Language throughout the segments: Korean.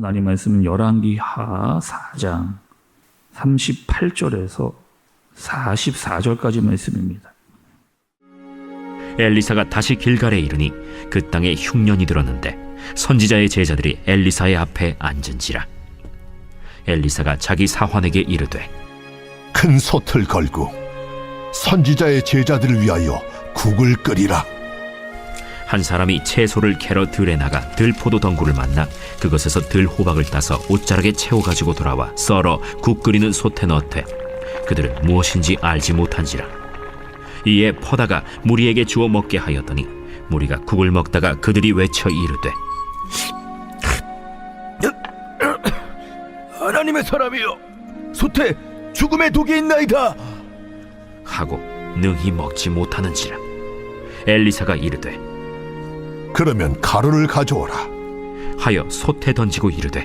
하나님 말씀은 열왕기하 4장 38절에서 44절까지 말씀입니다. 엘리사가 다시 길갈에 이르니 그 땅에 흉년이 들었는데 선지자의 제자들이 엘리사의 앞에 앉은지라. 엘리사가 자기 사환에게 이르되 큰 솥을 걸고 선지자의 제자들을 위하여 국을 끓이라. 한 사람이 채소를 캐러 들에 나가 들포도 덩굴을 만나 그것에서 들호박을 따서 옷자락에 채워가지고 돌아와 썰어 국 끓이는 솥에 넣되 그들은 무엇인지 알지 못한지라. 이에 퍼다가 무리에게 주어 먹게 하였더니 무리가 국을 먹다가 그들이 외쳐 이르되 하나님의 사람이여, 솥에 죽음의 독이 있나이다 하고 능히 먹지 못하는지라. 엘리사가 이르되 그러면 가루를 가져오라. 하여 솥에 던지고 이르되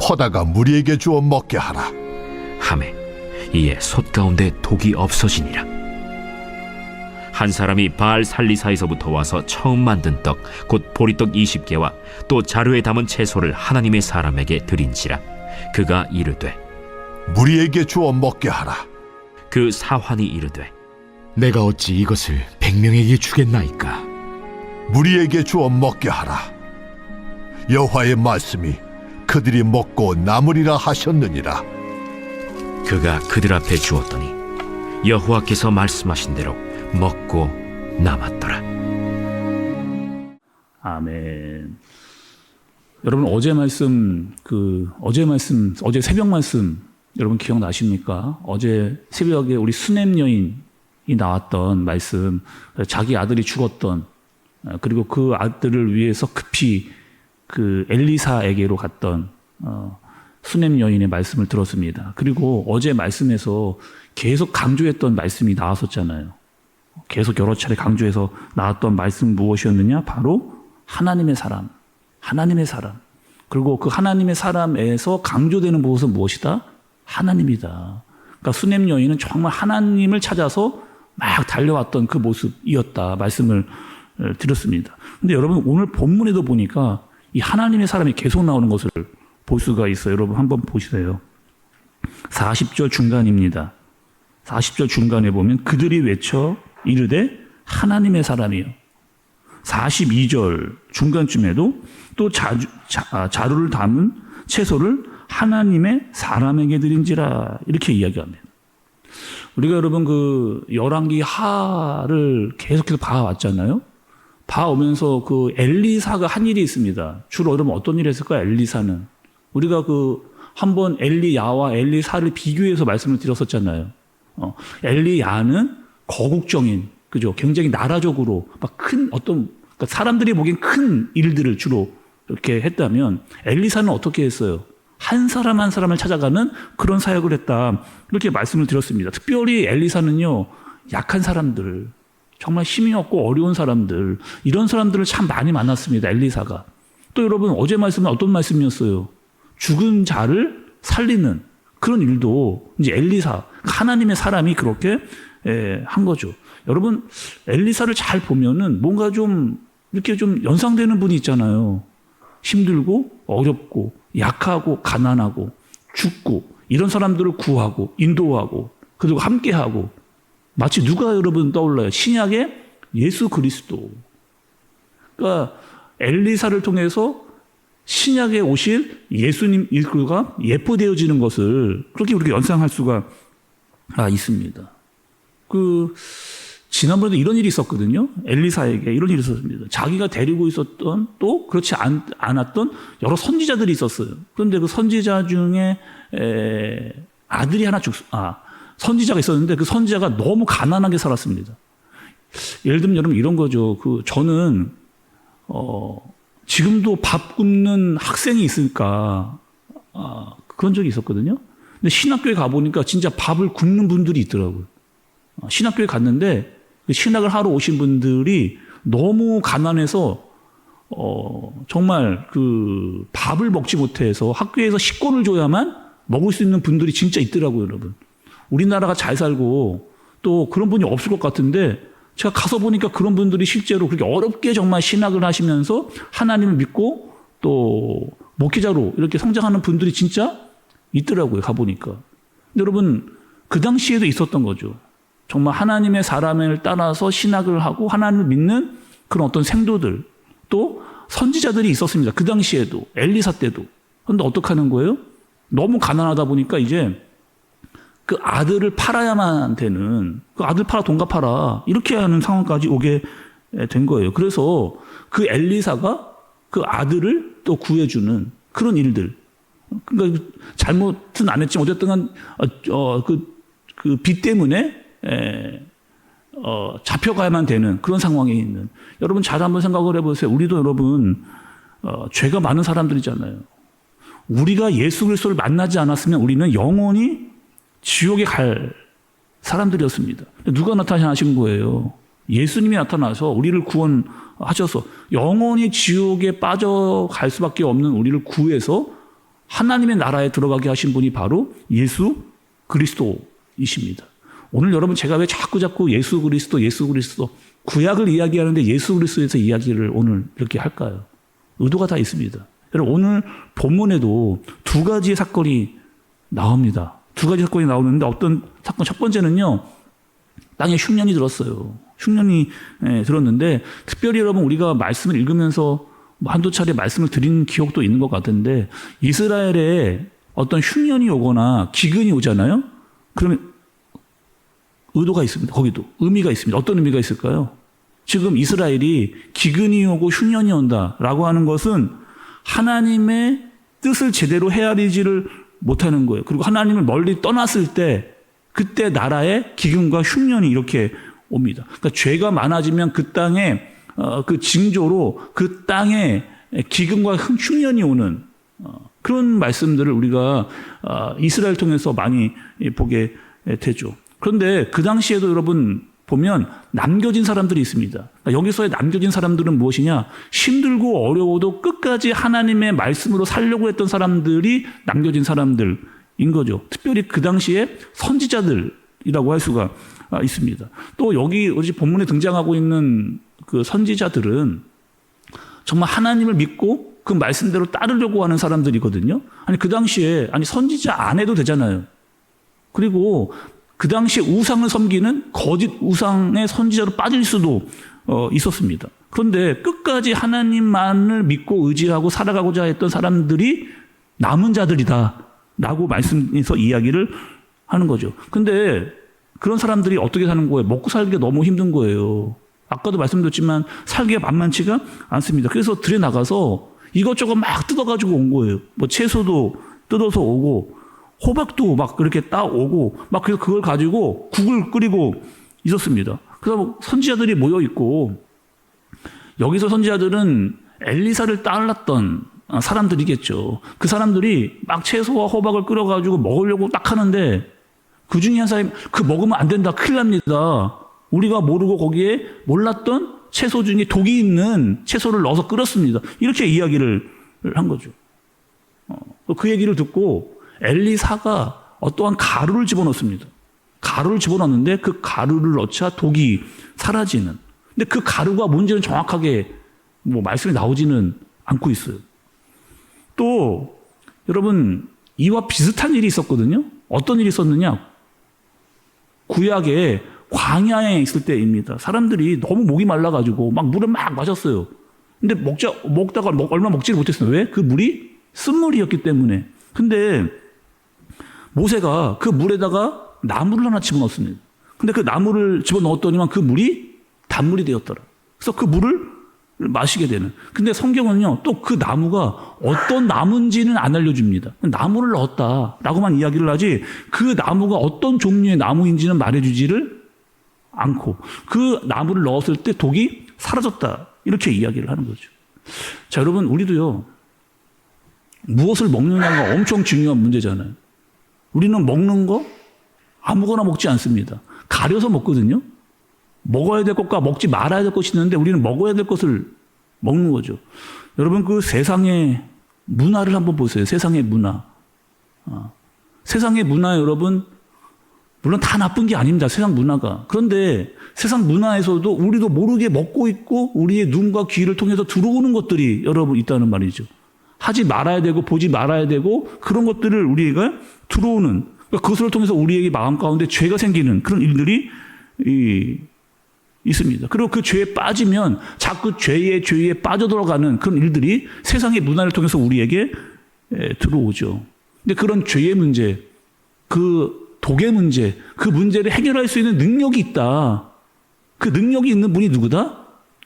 퍼다가 무리에게 주어 먹게 하라. 하매 이에 솥 가운데 독이 없어지니라. 한 사람이 바알 살리사에서부터 와서 처음 만든 떡 곧 보리떡 20개와 또 자루에 담은 채소를 하나님의 사람에게 드린지라. 그가 이르되 무리에게 주어 먹게 하라. 그 사환이 이르되 내가 어찌 이것을 100명에게 주겠나이까? 무리에게 주어 먹게 하라. 여호와의 말씀이 그들이 먹고 남으리라 하셨느니라. 그가 그들 앞에 주었더니 여호와께서 말씀하신 대로 먹고 남았더라. 아멘. 여러분 어제 새벽 말씀 여러분 기억나십니까? 어제 새벽에 우리 수냄 여인이 나왔던 말씀, 자기 아들이 죽었던, 그리고 그 아들을 위해서 급히 그 엘리사에게로 갔던 수냄 여인의 말씀을 들었습니다. 그리고 어제 말씀에서 계속 강조했던 말씀이 나왔었잖아요. 계속 여러 차례 강조해서 나왔던 말씀은 무엇이었느냐? 바로 하나님의 사람, 하나님의 사람. 그리고 그 하나님의 사람에서 강조되는 무엇은 무엇이다? 하나님이다. 그러니까 수냄 여인은 정말 하나님을 찾아서 막 달려왔던 그 모습이었다 말씀을 드렸습니다. 근데 여러분 오늘 본문에도 보니까 이 하나님의 사람이 계속 나오는 것을 볼 수가 있어요. 여러분 한번 보시세요. 40절 중간입니다. 40절 중간에 보면 그들이 외쳐 이르되 하나님의 사람이요. 42절 중간쯤에도 또 자루를 담은 채소를 하나님의 사람에게 드린지라 이렇게 이야기합니다. 우리가 여러분 그 열왕기 하를 계속해서 봐왔잖아요. 봐오면서 그 엘리사가 한 일이 있습니다. 주로 여러분 어떤 일을 했을까요? 엘리사는 우리가 그 한번 엘리야와 엘리사를 비교해서 말씀을 드렸었잖아요. 엘리야는 거국적인, 그죠? 굉장히 나라적으로 막 큰 어떤, 그러니까 사람들이 보기엔 큰 일들을 주로 이렇게 했다면 엘리사는 어떻게 했어요? 한 사람 한 사람을 찾아가는 그런 사역을 했다. 이렇게 말씀을 드렸습니다. 특별히 엘리사는요, 약한 사람들, 정말 힘이 없고 어려운 사람들, 이런 사람들을 참 많이 만났습니다. 엘리사가. 또 여러분 어제 말씀은 어떤 말씀이었어요? 죽은 자를 살리는 그런 일도 이제 엘리사, 하나님의 사람이 그렇게 한 거죠. 여러분 엘리사를 잘 보면은 뭔가 좀 이렇게 좀 연상되는 분이 있잖아요. 힘들고 어렵고 약하고 가난하고 죽고 이런 사람들을 구하고 인도하고 그리고 함께하고 마치 누가 여러분 떠올라요? 신약의 예수 그리스도. 그러니까 엘리사를 통해서 신약에 오실 예수님 일구가 예포되어지는 것을 그렇게 우리가 연상할 수가 있습니다. 지난번에도 이런 일이 있었거든요. 엘리사에게 이런 일이 있었습니다. 자기가 데리고 있었던 또 그렇지 않았던 여러 선지자들이 있었어요. 그런데 그 선지자 중에 아들이 하나 선지자가 있었는데 그 선지자가 너무 가난하게 살았습니다. 예를 들면 여러분 이런 거죠. 저는 지금도 밥 굶는 학생이 있으니까 그런 적이 있었거든요. 근데 신학교에 가보니까 진짜 밥을 굶는 분들이 있더라고요. 신학교에 갔는데 신학을 하러 오신 분들이 너무 가난해서 정말 그 밥을 먹지 못해서 학교에서 식권을 줘야만 먹을 수 있는 분들이 진짜 있더라고요, 여러분. 우리나라가 잘 살고 또 그런 분이 없을 것 같은데 제가 가서 보니까 그런 분들이 실제로 그렇게 어렵게 정말 신학을 하시면서 하나님을 믿고 또 목회자로 이렇게 성장하는 분들이 진짜 있더라고요. 가보니까. 근데 여러분 그 당시에도 있었던 거죠. 정말 하나님의 사람을 따라서 신학을 하고 하나님을 믿는 그런 어떤 생도들 또 선지자들이 있었습니다. 그 당시에도 엘리사 때도. 그런데 어떻게 하는 거예요? 너무 가난하다 보니까 이제 그 아들을 팔아야만 되는 그 아들 팔아 돈 갚아라 이렇게 하는 상황까지 오게 된 거예요. 그래서 그 엘리사가 그 아들을 또 구해주는 그런 일들. 그러니까 잘못은 안 했지만 어쨌든 그 빚 때문에 잡혀가야만 되는 그런 상황에 있는 여러분 잘 한번 생각을 해보세요. 우리도 여러분 죄가 많은 사람들이잖아요. 우리가 예수 그리스도를 만나지 않았으면 우리는 영원히 지옥에 갈 사람들이었습니다. 누가 나타나신 거예요? 예수님이 나타나서 우리를 구원하셔서 영원히 지옥에 빠져갈 수밖에 없는 우리를 구해서 하나님의 나라에 들어가게 하신 분이 바로 예수 그리스도이십니다. 오늘 여러분 제가 왜 자꾸 예수 그리스도 구약을 이야기하는데 예수 그리스도에서 이야기를 오늘 이렇게 할까요? 의도가 다 있습니다. 여러분 오늘 본문에도 두 가지의 사건이 나옵니다. 두 가지 사건이 나오는데 어떤 사건 첫 번째는요. 땅에 흉년이 들었어요. 흉년이 들었는데 특별히 여러분 우리가 말씀을 읽으면서 한두 차례 말씀을 드린 기억도 있는 것 같은데 이스라엘에 어떤 흉년이 오거나 기근이 오잖아요. 그러면 의도가 있습니다. 거기도 의미가 있습니다. 어떤 의미가 있을까요? 지금 이스라엘이 기근이 오고 흉년이 온다라고 하는 것은 하나님의 뜻을 제대로 헤아리지를 못하는 거예요. 그리고 하나님을 멀리 떠났을 때 그때 나라에 기근과 흉년이 이렇게 옵니다. 그러니까 죄가 많아지면 그 땅에 그 징조로 그 땅에 기근과 흉년이 오는 그런 말씀들을 우리가 이스라엘 통해서 많이 보게 되죠. 그런데 그 당시에도 여러분 보면 남겨진 사람들이 있습니다. 그러니까 여기서의 남겨진 사람들은 무엇이냐? 힘들고 어려워도 끝까지 하나님의 말씀으로 살려고 했던 사람들이 남겨진 사람들인 거죠. 특별히 그 당시에 선지자들이라고 할 수가 있습니다. 또 여기 우리 본문에 등장하고 있는 그 선지자들은 정말 하나님을 믿고 그 말씀대로 따르려고 하는 사람들이거든요. 아니 그 당시에 선지자 안 해도 되잖아요. 그리고 그 당시에 우상을 섬기는 거짓 우상의 선지자로 빠질 수도 있었습니다. 그런데 끝까지 하나님만을 믿고 의지하고 살아가고자 했던 사람들이 남은 자들이다라고 말씀에서 이야기를 하는 거죠. 근데 그런 사람들이 어떻게 사는 거예요? 먹고 살기가 너무 힘든 거예요. 아까도 말씀드렸지만 살기가 만만치가 않습니다. 그래서 들에 나가서 이것저것 막 뜯어가지고 온 거예요. 뭐 채소도 뜯어서 오고 호박도 막 그렇게 따오고 막 그래서 그걸 가지고 국을 끓이고 있었습니다. 그래서 선지자들이 모여 있고 여기서 선지자들은 엘리사를 따랐던 사람들이겠죠. 그 사람들이 막 채소와 호박을 끓여가지고 먹으려고 딱 하는데 그 중에 한 사람이 그 먹으면 안 된다. 큰일 납니다. 우리가 모르고 거기에 몰랐던 채소 중에 독이 있는 채소를 넣어서 끓였습니다. 이렇게 이야기를 한 거죠. 그 얘기를 듣고 엘리사가 어떠한 가루를 집어넣습니다. 가루를 집어넣는데 그 가루를 넣자 독이 사라지는. 근데 그 가루가 뭔지는 정확하게 말씀이 나오지는 않고 있어요. 또 여러분 이와 비슷한 일이 있었거든요. 어떤 일이 있었느냐? 구약에 광야에 있을 때입니다. 사람들이 너무 목이 말라가지고 막 물을 막 마셨어요. 근데 먹다가 얼마 먹지를 못했어요. 왜? 그 물이 쓴물이었기 때문에. 근데 모세가 그 물에다가 나무를 하나 집어넣었습니다. 근데 그 나무를 집어넣었더니만 그 물이 단물이 되었더라. 그래서 그 물을 마시게 되는. 근데 성경은요, 또 그 나무가 어떤 나무인지는 안 알려줍니다. 나무를 넣었다라고만 이야기를 하지 그 나무가 어떤 종류의 나무인지는 말해주지를 않고 그 나무를 넣었을 때 독이 사라졌다. 이렇게 이야기를 하는 거죠. 자, 여러분, 우리도요, 무엇을 먹느냐가 엄청 중요한 문제잖아요. 우리는 먹는 거 아무거나 먹지 않습니다. 가려서 먹거든요. 먹어야 될 것과 먹지 말아야 될 것이 있는데 우리는 먹어야 될 것을 먹는 거죠. 여러분 그 세상의 문화를 한번 보세요. 세상의 문화. 세상의 문화 여러분 물론 다 나쁜 게 아닙니다. 세상 문화가. 그런데 세상 문화에서도 우리도 모르게 먹고 있고 우리의 눈과 귀를 통해서 들어오는 것들이 여러분 있다는 말이죠. 하지 말아야 되고 보지 말아야 되고 그런 것들을 우리가 들어오는 그러니까 그것을 통해서 우리에게 마음 가운데 죄가 생기는 그런 일들이 있습니다. 그리고 그 죄에 빠지면 자꾸 죄에 빠져들어가는 그런 일들이 세상의 문화를 통해서 우리에게 들어오죠. 근데 그런 죄의 문제, 그 독의 문제, 그 문제를 해결할 수 있는 능력이 있다. 그 능력이 있는 분이 누구다?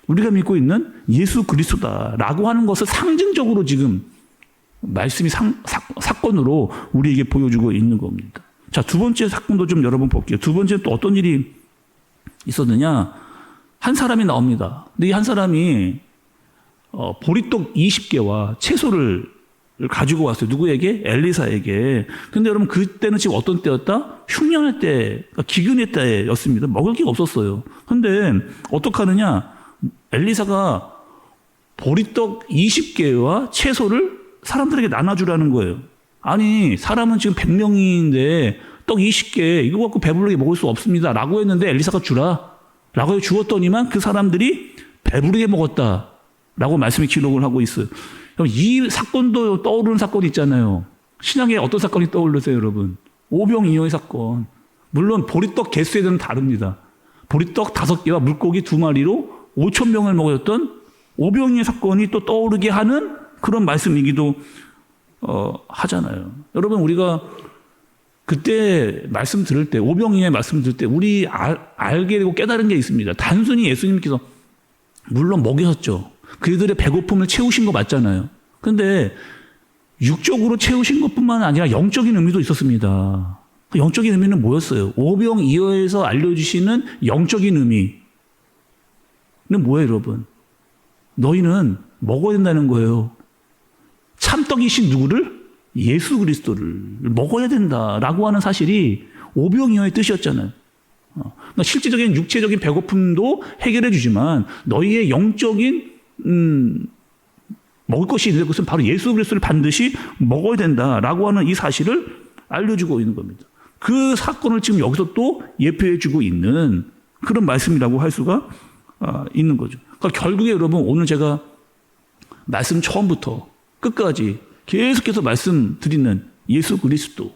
우리가 믿고 있는 예수 그리스도다라고 하는 것을 상징적으로 지금 말씀이 사건으로 우리에게 보여주고 있는 겁니다. 자, 두 번째 사건도 좀 여러분 볼게요. 두 번째는 또 어떤 일이 있었느냐? 한 사람이 나옵니다. 근데 이 한 사람이 보리떡 20개와 채소를 가지고 왔어요. 누구에게? 엘리사에게. 근데 여러분 그때는 지금 어떤 때였다? 흉년의 때, 그러니까 기근의 때였습니다. 먹을 게 없었어요. 근데 어떡하느냐? 엘리사가 보리떡 20개와 채소를 사람들에게 나눠주라는 거예요. 아니 사람은 지금 100명인데 떡 20개 이거 갖고 배부르게 먹을 수 없습니다 라고 했는데 엘리사가 주라 라고 주었더니만 그 사람들이 배부르게 먹었다 라고 말씀이 기록을 하고 있어요. 그럼 이 사건도 떠오르는 사건이 있잖아요. 신약에 어떤 사건이 떠오르세요 여러분? 오병이어의 사건. 물론 보리떡 개수에 대해서는 다릅니다. 보리떡 5개와 물고기 2마리로 5,000명을 먹였던 오병이어의 사건이 또 떠오르게 하는 그런 말씀이기도 하잖아요. 여러분 우리가 그때 말씀 들을 때 오병이어의 말씀 들을 때 우리 알게 되고 깨달은 게 있습니다. 단순히 예수님께서 물론 먹이셨죠. 그들의 배고픔을 채우신 거 맞잖아요. 그런데 육적으로 채우신 것뿐만 아니라 영적인 의미도 있었습니다. 그 영적인 의미는 뭐였어요? 오병이어에서 알려주시는 영적인 의미는 뭐예요 여러분? 너희는 먹어야 된다는 거예요. 참떡이신 누구를? 예수 그리스도를 먹어야 된다라고 하는 사실이 오병이어의 뜻이었잖아요. 그러니까 실질적인 육체적인 배고픔도 해결해 주지만 너희의 영적인 먹을 것이 있는데 그것은 바로 예수 그리스도를 반드시 먹어야 된다라고 하는 이 사실을 알려주고 있는 겁니다. 그 사건을 지금 여기서 또 예표해 주고 있는 그런 말씀이라고 할 수가 있는 거죠. 그러니까 결국에 여러분 오늘 제가 말씀 처음부터 끝까지 계속해서 말씀드리는 예수 그리스도.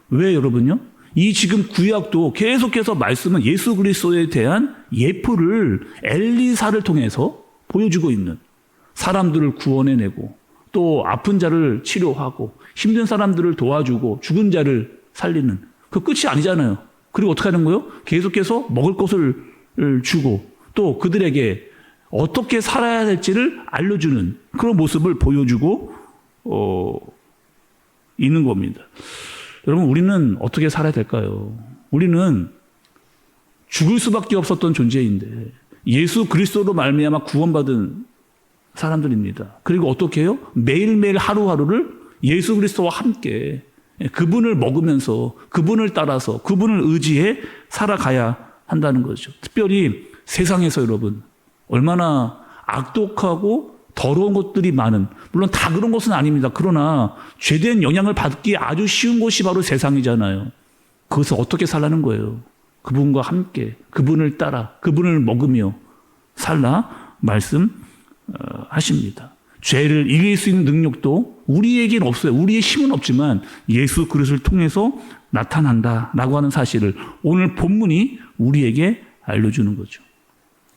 왜 여러분요? 이 지금 구약도 계속해서 말씀은 예수 그리스도에 대한 예표를 엘리사를 통해서 보여주고 있는 사람들을 구원해내고 또 아픈 자를 치료하고 힘든 사람들을 도와주고 죽은 자를 살리는 그 끝이 아니잖아요. 그리고 어떻게 하는 거예요? 계속해서 먹을 것을 주고 또 그들에게 어떻게 살아야 될지를 알려주는 그런 모습을 보여주고 있는 겁니다. 여러분 우리는 어떻게 살아야 될까요? 우리는 죽을 수밖에 없었던 존재인데 예수 그리스도로 말미암아 구원받은 사람들입니다. 그리고 어떻게 해요? 매일매일 하루하루를 예수 그리스도와 함께 그분을 먹으면서 그분을 따라서 그분을 의지해 살아가야 한다는 거죠. 특별히 세상에서 여러분 얼마나 악독하고 더러운 것들이 많은 물론 다 그런 것은 아닙니다. 그러나 죄된 영향을 받기 아주 쉬운 곳이 바로 세상이잖아요. 그것을 어떻게 살라는 거예요? 그분과 함께 그분을 따라 그분을 먹으며 살라 말씀하십니다. 죄를 이길 수 있는 능력도 우리에게는 없어요. 우리의 힘은 없지만 예수 그리스도를 통해서 나타난다라고 하는 사실을 오늘 본문이 우리에게 알려주는 거죠.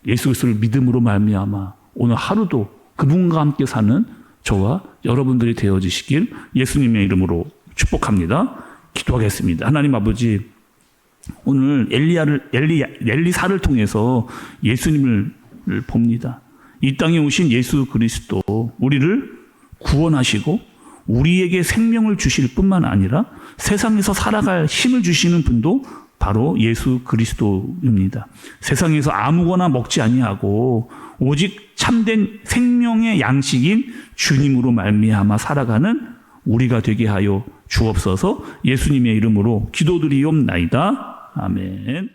예수 그리스도를 믿음으로 말미암아 오늘 하루도 그분과 함께 사는 저와 여러분들이 되어지시길 예수님의 이름으로 축복합니다. 기도하겠습니다. 하나님 아버지, 오늘 엘리사를 통해서 예수님을 봅니다. 이 땅에 오신 예수 그리스도, 우리를 구원하시고 우리에게 생명을 주실 뿐만 아니라 세상에서 살아갈 힘을 주시는 분도 바로 예수 그리스도입니다. 세상에서 아무거나 먹지 아니하고 오직 참된 생명의 양식인 주님으로 말미암아 살아가는 우리가 되게 하여 주옵소서. 예수님의 이름으로 기도드리옵나이다. 아멘.